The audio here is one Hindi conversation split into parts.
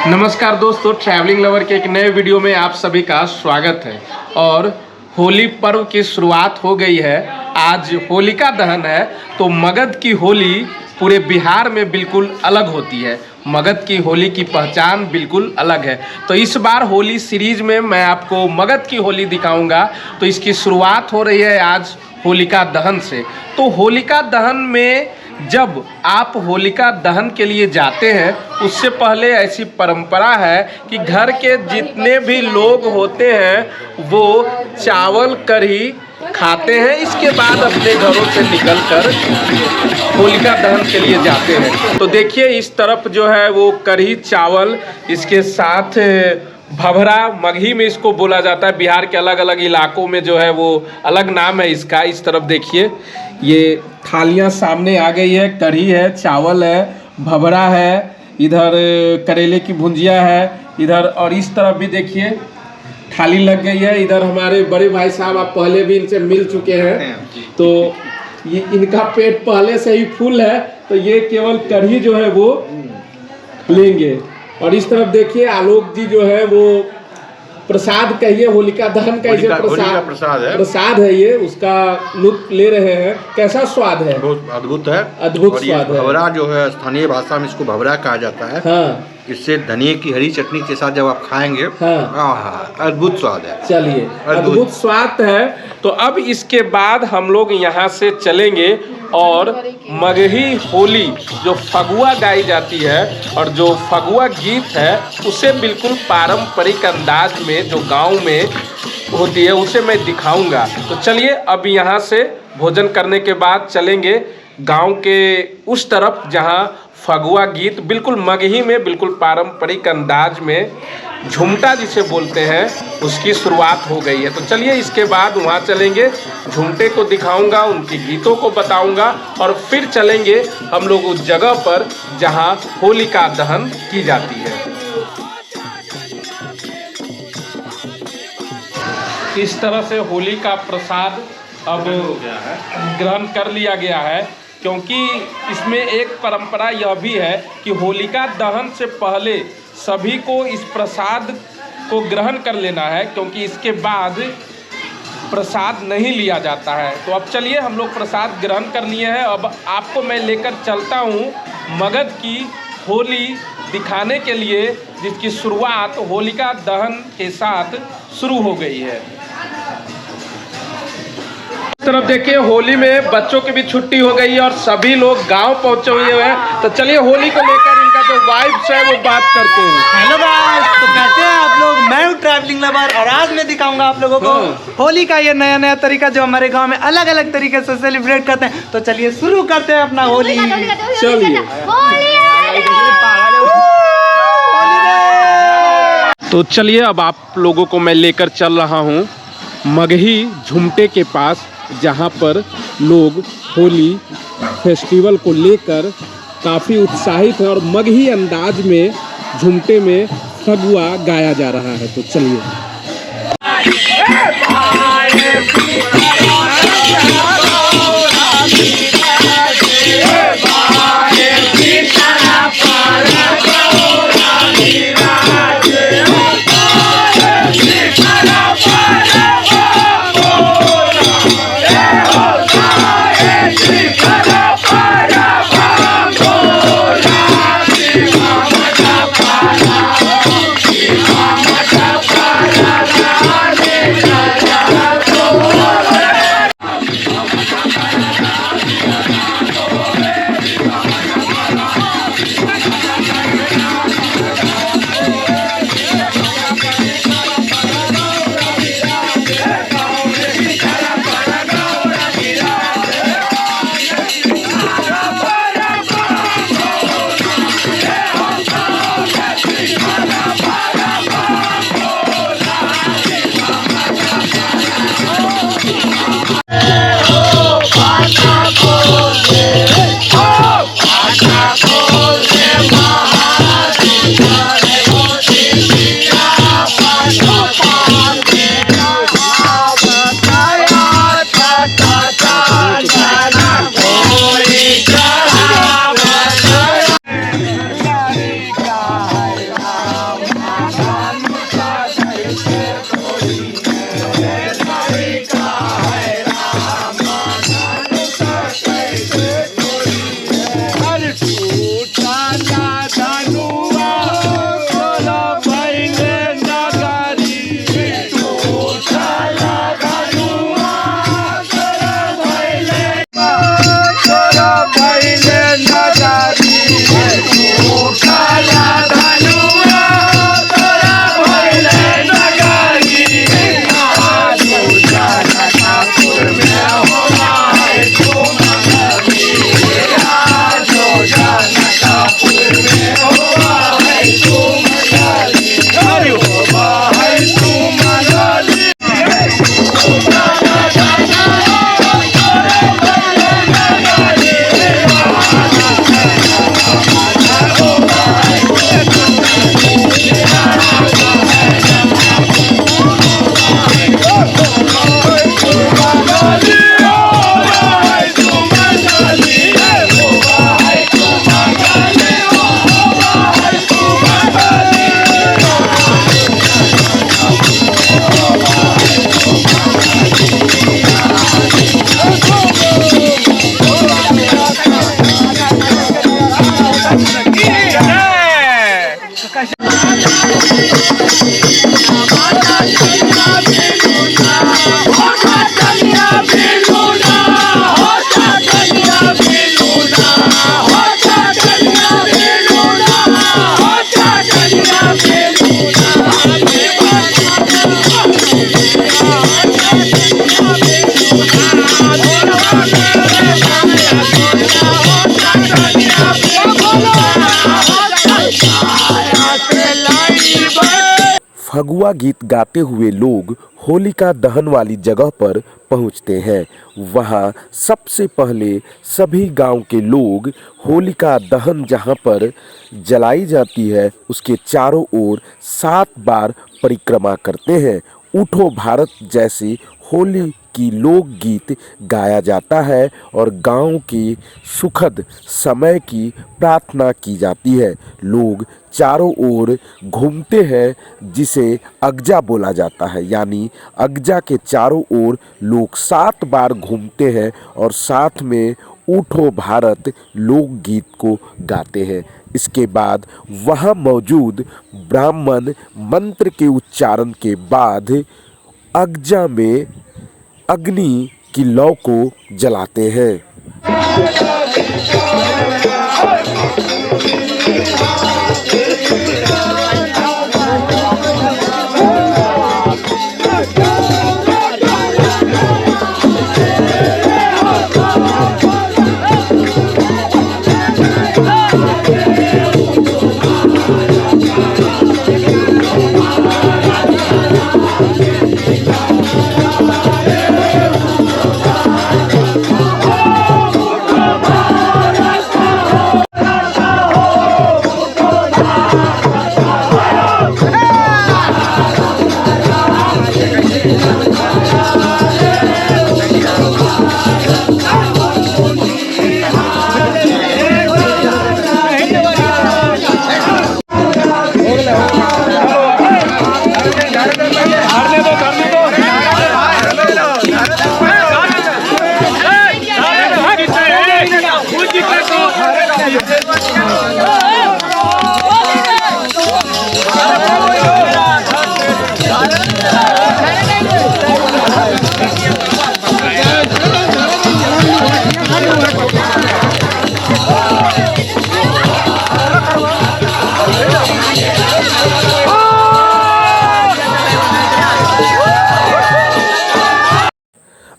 नमस्कार दोस्तों, ट्रैवलिंग लवर के एक नए वीडियो में आप सभी का स्वागत है। और होली पर्व की शुरुआत हो गई है। आज होलिका दहन है, तो मगध की होली पूरे बिहार में बिल्कुल अलग होती है। मगध की होली की पहचान बिल्कुल अलग है। तो इस बार होली सीरीज में मैं आपको मगध की होली दिखाऊंगा। तो इसकी शुरुआत हो रही है आज होलिका दहन से। तो होलिका दहन में जब आप होलिका दहन के लिए जाते हैं, उससे पहले ऐसी परंपरा है कि घर के जितने भी लोग होते हैं वो चावल कढ़ी खाते हैं। इसके बाद अपने घरों से निकलकर होलिका दहन के लिए जाते हैं। तो देखिए इस तरफ जो है वो कढ़ी चावल, इसके साथ भभरा, मगही में इसको बोला जाता है। बिहार के अलग अलग इलाकों में जो है वो अलग नाम है इसका। इस तरफ देखिए ये थालियाँ सामने आ गई है, कढ़ी है, चावल है, भभरा है, इधर करेले की भुंजिया है इधर, और इस तरफ भी देखिए थाली लग गई है। इधर हमारे बड़े भाई साहब, आप पहले भी इनसे मिल चुके हैं, तो ये इनका पेट पहले से ही फुल है, तो ये केवल कढ़ी जो है वो लेंगे। और इस तरफ देखिए आलोक जी जो है वो प्रसाद कहिए, होलिका दहन का प्रसाद है ये, उसका लुत्फ ले रहे हैं। कैसा स्वाद है? बहुत अद्भुत है, अद्भुत स्वाद है। भवरा जो है स्थानीय भाषा में इसको भवरा कहा जाता है। हाँ। इससे धनिये की हरी चटनी के साथ जब आप खाएंगे, हाँ, अद्भुत स्वाद है। चलिए, अद्भुत स्वाद है। तो अब इसके बाद हम लोग यहाँ से चलेंगे और मगही होली जो फगुआ गाई जाती है और जो फगुआ गीत है उसे बिल्कुल पारंपरिक अंदाज में जो गांव में होती है उसे मैं दिखाऊंगा। तो चलिए अब यहाँ से भोजन करने के बाद चलेंगे गांव के उस तरफ जहाँ फगुआ गीत बिल्कुल मगही में, बिल्कुल पारंपरिक अंदाज में, झुमटा जिसे बोलते हैं, उसकी शुरुआत हो गई है। तो चलिए इसके बाद वहाँ चलेंगे, झुमटे को दिखाऊंगा, उनकी गीतों को बताऊंगा और फिर चलेंगे हम लोग उस जगह पर जहाँ होलिका दहन की जाती है। इस तरह से होली का प्रसाद अब ग्रहण कर लिया गया है, क्योंकि इसमें एक परंपरा यह भी है कि होलिका दहन से पहले सभी को इस प्रसाद को ग्रहण कर लेना है, क्योंकि इसके बाद प्रसाद नहीं लिया जाता है। तो अब चलिए हम लोग प्रसाद ग्रहण कर लिए हैं। अब आपको मैं लेकर चलता हूँ मगध की होली दिखाने के लिए, जिसकी शुरुआत होलिका दहन के साथ शुरू हो गई है। तरफ देखिए होली में बच्चों की भी छुट्टी हो गई है और सभी लोग गांव पहुंचे हुए हैं। तो चलिए होली को लेकर इनका जो वाइब्स है वो बात करते हैं। हेलो गाइस, तो कैसे हैं आप लोग? मैं हूं ट्रैवलिंग लवर और आज मैं दिखाऊंगा आप लोगों को होली का ये नया नया तरीका जो हमारे गांव में अलग अलग तरीके से सेलिब्रेट करते हैं। तो चलिए शुरू करते हैं अपना होली। चलिए तो चलिए अब आप लोगों को मैं लेकर चल रहा हूँ मगही झुमटे के पास, जहाँ पर लोग होली फेस्टिवल को लेकर काफ़ी उत्साहित है और मगही अंदाज में झुमटे में फगुआ गाया जा रहा है। तो चलिए फगुआ गीत गाते हुए लोग होलिका दहन वाली जगह पर पहुंचते हैं। वहां सबसे पहले सभी गांव के लोग होलिका दहन जहां पर जलाई जाती है उसके चारों ओर 7 बार परिक्रमा करते हैं। उठो भारत जैसे होली की लोकगीत गाया जाता है और गांव की सुखद समय की प्रार्थना की जाती है। लोग चारों ओर घूमते हैं जिसे अगजा बोला जाता है, यानी अगजा के चारों ओर लोग 7 बार घूमते हैं और साथ में उठो भारत लोकगीत को गाते हैं। इसके बाद वहाँ मौजूद ब्राह्मण मंत्र के उच्चारण के बाद अगजा में अग्नि की लौ को जलाते हैं।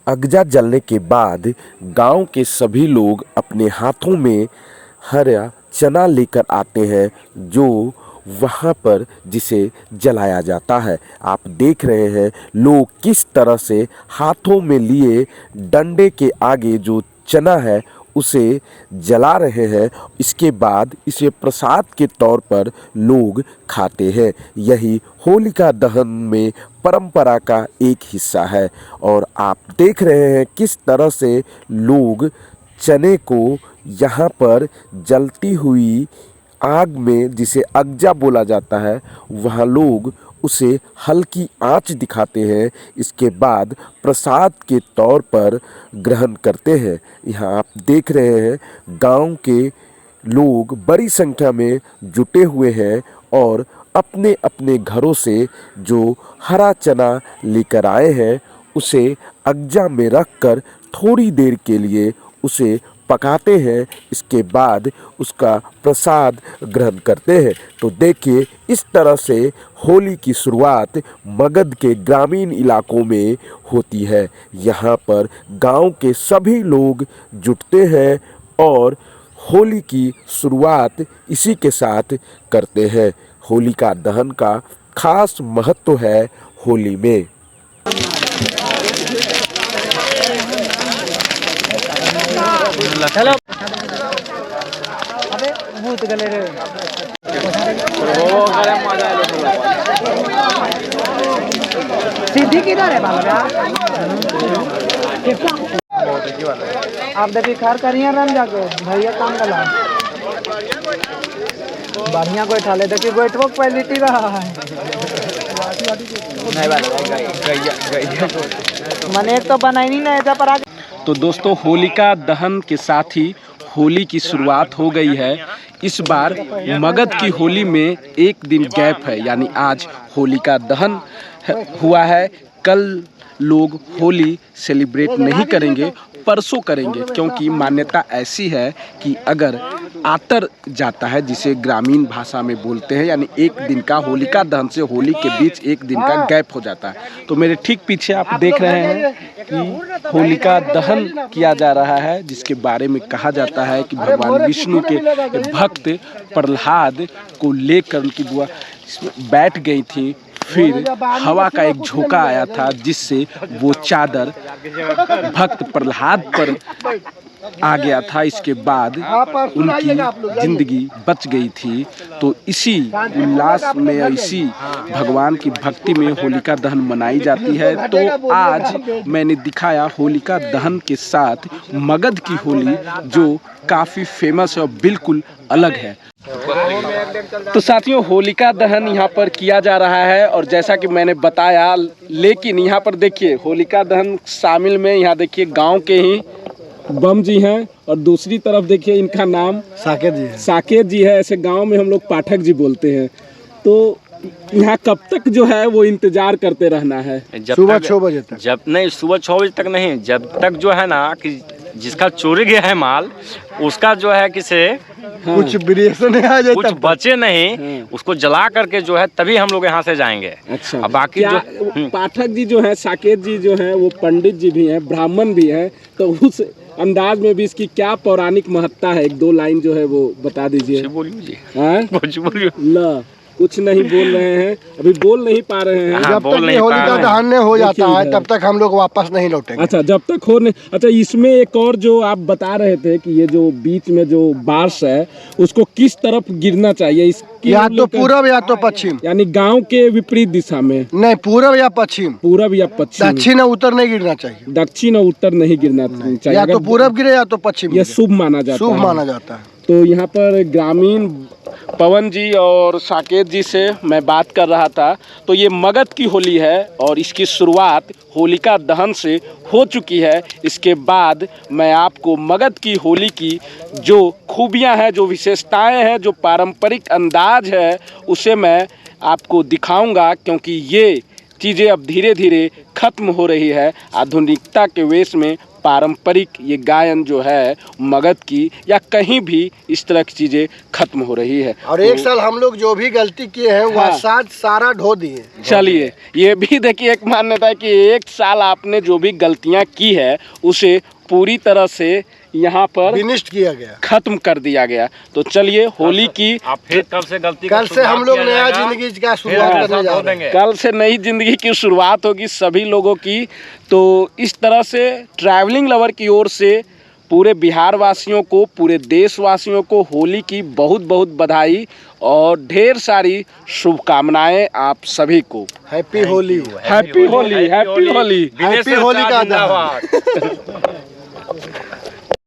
अगजा जलने के बाद गांव के सभी लोग अपने हाथों में हरा चना लेकर आते हैं जो वहां पर जिसे जलाया जाता है। आप देख रहे हैं लोग किस तरह से हाथों में लिए डंडे के आगे जो चना है उसे जला रहे हैं। इसके बाद इसे प्रसाद के तौर पर लोग खाते हैं। यही होलिका दहन में परंपरा का एक हिस्सा है और आप देख रहे हैं किस तरह से लोग चने को यहाँ पर जलती हुई आग में, जिसे अगजा बोला जाता है, वहाँ लोग उसे हल्की आंच दिखाते हैं। इसके बाद प्रसाद के तौर पर ग्रहण करते हैं। यहाँ आप देख रहे हैं गांव के लोग बड़ी संख्या में जुटे हुए हैं और अपने अपने घरों से जो हरा चना लेकर आए हैं उसे अगजा में रखकर थोड़ी देर के लिए उसे पकाते हैं। इसके बाद उसका प्रसाद ग्रहण करते हैं। तो देखिए इस तरह से होली की शुरुआत मगध के ग्रामीण इलाकों में होती है। यहाँ पर गांव के सभी लोग जुटते हैं और होली की शुरुआत इसी के साथ करते हैं। होलिका दहन का खास महत्व है होली में। चलो अबे भूत गले रे सीधी किधर है बाबा? आप देखिए खार करिए रन जाके भैया काम कला बढ़िया कोई ठा ले। देखिए गोइठो क्वालिटी रहा है मैंने एक तो बनाई नहीं ना ऐसा पर आगे। तो दोस्तों होलिका दहन के साथ ही होली की शुरुआत हो गई है। इस बार मगध की होली में एक दिन गैप है, यानी आज होलिका दहन हुआ है। कल लोग होली सेलिब्रेट नहीं करेंगे, परसों करेंगे, क्योंकि मान्यता ऐसी है कि अगर आतर जाता है, जिसे ग्रामीण भाषा में बोलते हैं, यानी एक दिन का होलिका दहन से होली के बीच एक दिन का गैप हो जाता है। तो मेरे ठीक पीछे आप देख रहे हैं कि होलिका दहन किया जा रहा है, जिसके बारे में कहा जाता है कि भगवान विष्णु के भक्त प्रहलाद को लेकर उनकी बुआ इसमें बैठ गई थी, फिर हवा का एक झोंका आया था जिससे वो चादर भक्त प्रहलाद पर आ गया था। इसके बाद उनकी जिंदगी बच गई थी। तो इसी उल्लास में, इसी भगवान की भक्ति में होलिका दहन मनाई जाती है। तो आज मैंने दिखाया होलिका दहन के साथ मगध की होली, जो काफ़ी फेमस है और बिल्कुल अलग है। तो साथियों, होलिका दहन यहाँ पर किया जा रहा है और जैसा कि मैंने बताया, लेकिन यहाँ पर देखिए होलिका दहन शामिल में यहाँ देखिए गांव के ही बम जी हैं और दूसरी तरफ देखिए इनका नाम साकेत जी है। साकेत जी है। ऐसे गांव में हम लोग पाठक जी बोलते हैं। तो यहाँ कब तक जो है वो इंतजार करते रहना है? सुबह 6 बजे तक। जब नहीं, सुबह 6 बजे तक नहीं, जब तक जो है ना कि जिसका चोरी गया है माल, उसका जो है कि से कुछ वेरिएशन आ जाए, कुछ बचे नहीं, उसको जला करके जो है तभी हम लोग यहाँ से जाएंगे। अच्छा, अब बाकी जो पाठक जी जो है, साकेत जी जो है, वो पंडित जी भी हैं, ब्राह्मण भी हैं, तो उस अंदाज में भी इसकी क्या पौराणिक महत्ता है, 1-2 लाइन जो है वो बता दीजिए। बोलिए जी, कुछ बोलिए। ला कुछ नहीं बोल रहे हैं, अभी बोल नहीं पा रहे हैं। हाँ, जब तक ये होलिका दहन नहीं हो जाता है तब तक हम लोग वापस नहीं लौटेंगे। अच्छा, जब तक हो नहीं। अच्छा, इसमें एक और जो आप बता रहे थे कि ये जो बीच में जो बार्स है उसको किस तरफ गिरना चाहिए? इसकी या तो पूरब या तो पश्चिम, यानी गांव के विपरीत दिशा में। नहीं, पूरब या पश्चिम। पूरब या पश्चिम। दक्षिण और उत्तर नहीं गिरना चाहिए। दक्षिण और उत्तर नहीं गिरना चाहिए। या तो पूरब गिरे या तो पश्चिम। यह शुभ माना जाता है। शुभ माना जाता है। तो यहाँ पर ग्रामीण पवन जी और साकेत जी से मैं बात कर रहा था। तो ये मगध की होली है और इसकी शुरुआत होलिका दहन से हो चुकी है। इसके बाद मैं आपको मगध की होली की जो खूबियाँ हैं, जो विशेषताएं हैं, जो पारंपरिक अंदाज है, उसे मैं आपको दिखाऊंगा, क्योंकि ये चीज़ें अब धीरे धीरे खत्म हो रही है। आधुनिकता के वेश में पारंपरिक ये गायन जो है मगध की या कहीं भी इस तरह की चीज़ें खत्म हो रही है। और एक साल हम लोग जो भी गलती किए हैं वह सारा ढो दिए। चलिए, ये भी देखिए एक मान्यता है कि एक साल आपने जो भी गलतियां की है उसे पूरी तरह से यहाँ पर विनिष्ट किया गया, खत्म कर दिया गया। तो चलिए, होली की आप फिर कल से गलती, कल से हम लोग नया जिंदगी का शुरुआत करने जा रहे हैं। कल से नई जिंदगी की शुरुआत होगी सभी लोगों की। तो इस तरह से ट्रैवलिंग लवर की ओर से पूरे बिहार वासियों को, पूरे देशवासियों को होली की बहुत बहुत बधाई और ढेर सारी शुभकामनाएं आप सभी को। Happy Holi. Happy Holi, happy Holi, happy Holi का